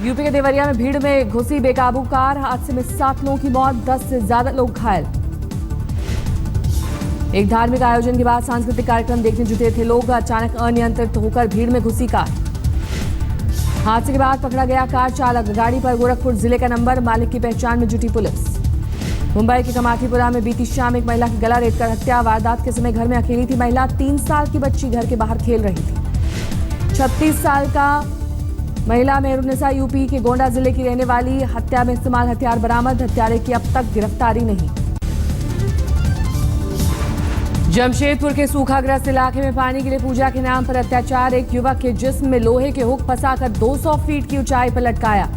UP के देवरिया में भीड़ में घुसी बेकाबू कार, हादसे में 7 लोगों की मौत, 10 से ज्यादा लोग घायल। एक धार्मिक आयोजन के बाद सांस्कृतिक कार्यक्रम देखने जुटे थे लोग, अचानक अनियंत्रित होकर भीड़ में घुसी कार। हादसे के बाद पकड़ा गया कार चालक, गाड़ी पर गोरखपुर जिले का नंबर, मालिक की पहचान में जुटी पुलिस। मुंबई के कमाठीपुरा में बीती शाम एक महिला की गला रेतकर हत्या, वारदात के समय घर में अकेली थी महिला, 3 साल की बच्ची घर के बाहर खेल रही थी। 36 साल का महिला मेहरुन्निसा यूपी के गोंडा जिले की रहने वाली, हत्या में इस्तेमाल हथियार बरामद, हत्यारे की अब तक गिरफ्तारी नहीं। जमशेदपुर के सूखाग्रस्त इलाके में पानी के लिए पूजा के नाम पर अत्याचार, एक युवक के जिस्म में लोहे के हुक फंसाकर 200 फीट की ऊंचाई पर लटकाया।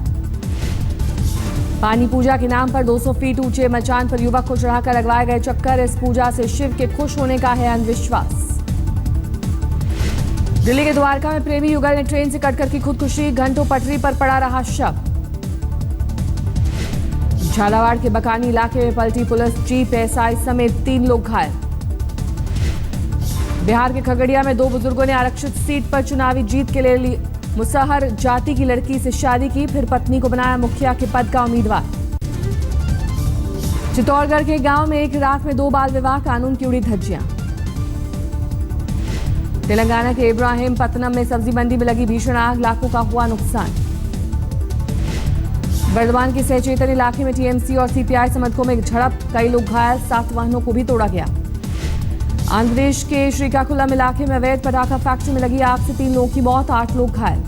पानी पूजा के नाम पर 200 फीट ऊंचे मचान पर युवक को चढ़ाकर लगवाए गए चक्कर, इस पूजा से शिव के खुश होने का है अंधविश्वास। दिल्ली के द्वारका में प्रेमी युगल ने ट्रेन से कटकर की खुदकुशी, घंटों पटरी पर पड़ा रहा शव। झालावाड़ के बकानी इलाके में पलटी पुलिस जीप, एसआई समेत 3 लोग घायल। बिहार के खगड़िया में 2 बुजुर्गों ने आरक्षित सीट पर चुनावी जीत के लिए मुसहर जाति की लड़की से शादी की, फिर पत्नी को बनाया मुखिया के पद का उम्मीदवार। चित्तौड़गढ़ के गांव में एक रात में 2 बाल विवाह, कानून की उड़ी धज्जियां। तेलंगाना के इब्राहिम पत्तनम में सब्जी मंडी में लगी भीषण आग, लाखों का हुआ नुकसान। बर्धमान के सहचेतन इलाके में टीएमसी और सीपीआई समर्थकों में झड़प, कई लोग घायल, 7 वाहनों को भी तोड़ा गया। आंध्र प्रदेश के श्रीकाकुलम इलाके में अवैध पटाखा फैक्ट्री में लगी आग से 3 लोगों की मौत, 8 लोग घायल।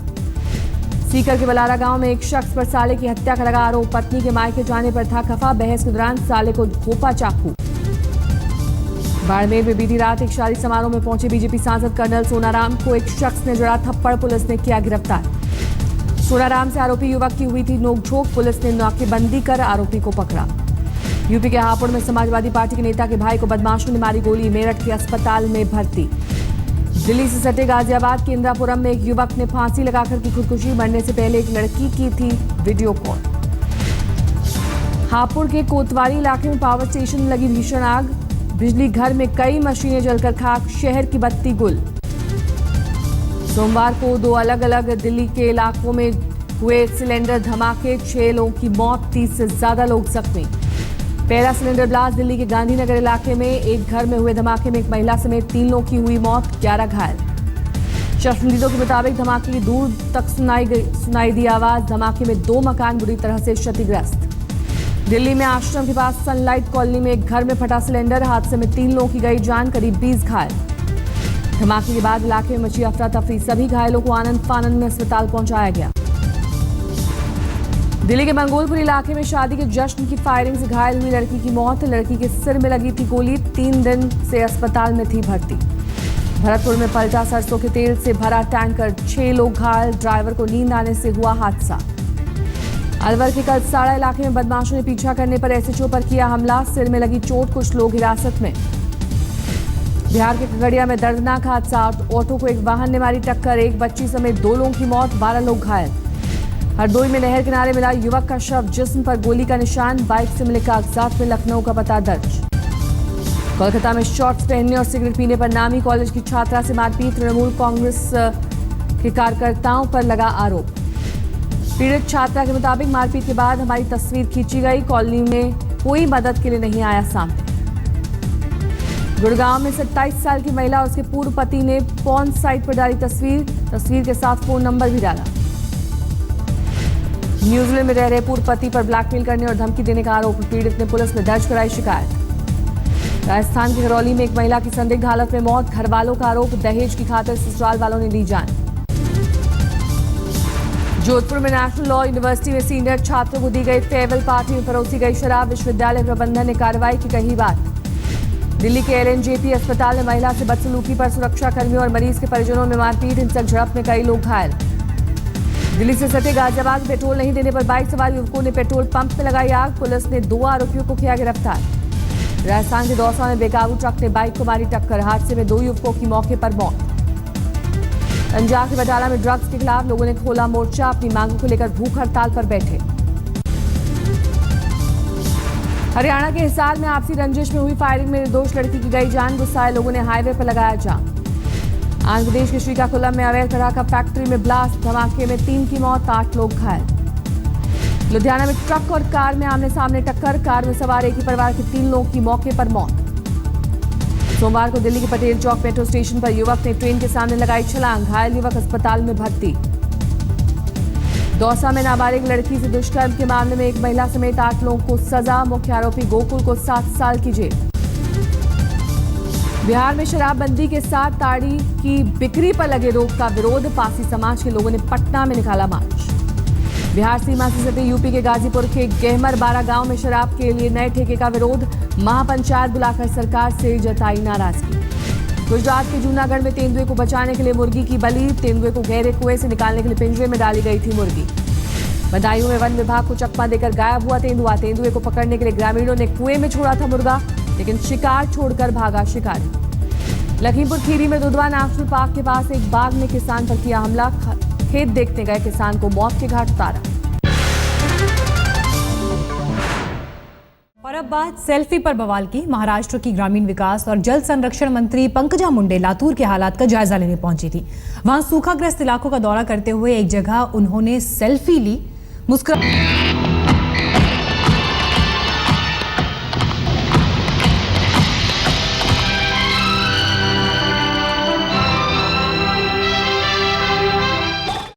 सीकर के बलारा गांव में एक शख्स पर साले की हत्या का लगा आरोप, पत्नी के मायके जाने पर था खफा, बहस के दौरान साले को घोंपा चाकू। बाड़मेर में बीती रात एक शादी समारोह में पहुंचे बीजेपी सांसद कर्नल सोनाराम को एक शख्स ने जड़ा थप्पड़, पुलिस ने किया गिरफ्तार। सोनाराम से आरोपी युवक की हुई थी नोकझोंक, पुलिस ने नाकेबंदी कर आरोपी को पकड़ा। यूपी के हापुड़ में समाजवादी पार्टी के नेता के भाई को बदमाशों ने मारी गोली, मेरठ के अस्पताल में भर्ती। दिल्ली से सटे गाजियाबाद के इंदिरापुरम में एक युवक ने फांसी लगाकर की खुदकुशी, मरने से पहले एक लड़की की थी वीडियो कॉल। हापुड़ के कोतवाली इलाके में पावर स्टेशन में लगी भीषण आग, बिजली घर में कई मशीनें जलकर खाक, शहर की बत्ती गुल। सोमवार को 2 अलग अलग दिल्ली के इलाकों में हुए सिलेंडर धमाके, 6 लोगों की मौत, 30 से ज्यादा लोग जख्मी। पहला सिलेंडर ब्लास्ट दिल्ली के गांधीनगर इलाके में एक घर में हुए धमाके में एक महिला समेत 3 लोगों की हुई मौत, 11 घायल। चश्मदीदों के मुताबिक धमाके की दूर तक सुनाई दी आवाज, धमाके में 2 मकान बुरी तरह से क्षतिग्रस्त। दिल्ली में आश्रम के पास सनलाइट कॉलोनी में एक घर में फटा सिलेंडर, हादसे में 3 लोगों की गई जान, करीब 20 घायल। धमाके के बाद इलाके में मची अफरा तफरी, सभी घायलों को आनंद फानंद में अस्पताल पहुंचाया गया। दिल्ली के मंगोलपुर इलाके में शादी के जश्न की फायरिंग से घायल हुई लड़की की मौत, लड़की के सिर में लगी थी गोली, 3 दिन से अस्पताल में थी भर्ती। भरतपुर में पलटा सरसों के तेल से भरा टैंकर, 6 लोग घायल, ड्राइवर को नींद आने से हुआ हादसा। अलवर के कलसाड़ा इलाके में बदमाशों ने पीछा करने पर एसएचओ पर किया हमला, सिर में लगी चोट, कुछ लोग हिरासत में। बिहार के खगड़िया में दर्दनाक हादसा, ऑटो को एक वाहन ने मारी टक्कर, एक बच्ची समेत 2 लोगों की मौत, 12 लोग घायल। हरदोई में नहर किनारे मिला युवक का शव, जिस्म पर गोली का निशान, बाइक से मिले कागजात में लखनऊ का पता दर्ज। कोलकाता में शॉर्ट्स पहनने और सिगरेट पीने पर नामी कॉलेज की छात्रा से मारपीट, तृणमूल कांग्रेस के कार्यकर्ताओं पर लगा आरोप। पीड़ित छात्रा के मुताबिक मारपीट के बाद हमारी तस्वीर खींची गई, कॉलोनी में कोई मदद के लिए नहीं आया सामने। गुड़गांव में 27 साल की महिला और उसके पूर्व पति ने पॉर्न साइट पर डाली तस्वीर के साथ फोन नंबर भी डाला। न्यूजीलैंड में रह रहे पूर्व पति पर ब्लैकमेल करने और धमकी देने का आरोप, पीड़ित ने पुलिस में दर्ज कराई शिकायत। राजस्थान के करौली में एक महिला की संदिग्ध हालत में मौत, घर वालों का आरोप, दहेज की खातिर ससुराल वालों ने ली जान। जोधपुर में नेशनल लॉ यूनिवर्सिटी में सीनियर छात्रों को दी गई फेयरवेल पार्टी में परोसी गई शराब, विश्वविद्यालय प्रबंधन ने कार्रवाई की, कही बात। दिल्ली के एलएनजेपी अस्पताल में महिला से बदसलूकी पर सुरक्षा कर्मियों और मरीज के परिजनों में मारपीट, हिंसक झड़प में कई लोग घायल। दिल्ली से सटे गाजियाबाद पेट्रोल नहीं देने पर बाइक सवार युवकों ने पेट्रोल पंप में लगाई आग, पुलिस ने 2 आरोपियों को किया गिरफ्तार। राजस्थान के दौसा में बेकाबू ट्रक ने बाइक को मारी टक्कर, हादसे में 2 युवकों की मौके पर मौत। पंजाब के बटाला में ड्रग्स के खिलाफ लोगों ने खोला मोर्चा, अपनी मांगों को लेकर भूख हड़ताल पर बैठे। हरियाणा के हिसार में आपसी रंजिश में हुई फायरिंग में निर्दोष लड़की की गई जान, गुस्साए लोगों ने हाईवे पर लगाया जाम। आंध्र प्रदेश के श्रीकाकुलम में अवैध पटाखा फैक्ट्री में ब्लास्ट, धमाके में 3 की मौत, 8 लोग घायल। लुधियाना में ट्रक और कार में आमने सामने टक्कर, कार में सवार एक ही परिवार के 3 लोगों की मौके पर मौत। सोमवार को दिल्ली के पटेल चौक मेट्रो स्टेशन पर युवक ने ट्रेन के सामने लगाई छलांग, घायल युवक अस्पताल में भर्ती। दौसा में नाबालिग लड़की से दुष्कर्म के मामले में एक महिला समेत 8 लोगों को सजा, मुख्य आरोपी गोकुल को 7 साल की जेल। बिहार में शराबबंदी के साथ ताड़ी की बिक्री पर लगे रोक का विरोध, पासी समाज के लोगों ने पटना में निकाला मार्च। बिहार सीमा से सटे यूपी के गाजीपुर के गेहमर बारा गांव में शराब के लिए नए ठेके का विरोध, महापंचायत बुलाकर सरकार से जताई नाराजगी। गुजरात के जूनागढ़ में तेंदुए को बचाने के लिए मुर्गी की बलि, तेंदुए को गहरे कुएं से निकालने के लिए पिंजरे में डाली गई थी मुर्गी। बदायूं में वन विभाग को चकमा देकर गायब हुआ तेंदुआ, तेंदुए को पकड़ने के लिए ग्रामीणों ने कुएं में छोड़ा था मुर्गा, लेकिन शिकार छोड़कर भागा शिकारी। लखीमपुर खीरी में दुधवा नेशनल पार्क के पास एक बाघ ने किसान पर किया हमला, खेत देखने गए किसान को मौत के घाट उतारा। और अब बात सेल्फी पर बवाल की। महाराष्ट्र की ग्रामीण विकास और जल संरक्षण मंत्री पंकजा मुंडे लातूर के हालात का जायजा लेने पहुंची थी। वहां सूखाग्रस्त इलाकों का दौरा करते हुए एक जगह उन्होंने सेल्फी ली, मुस्कुरा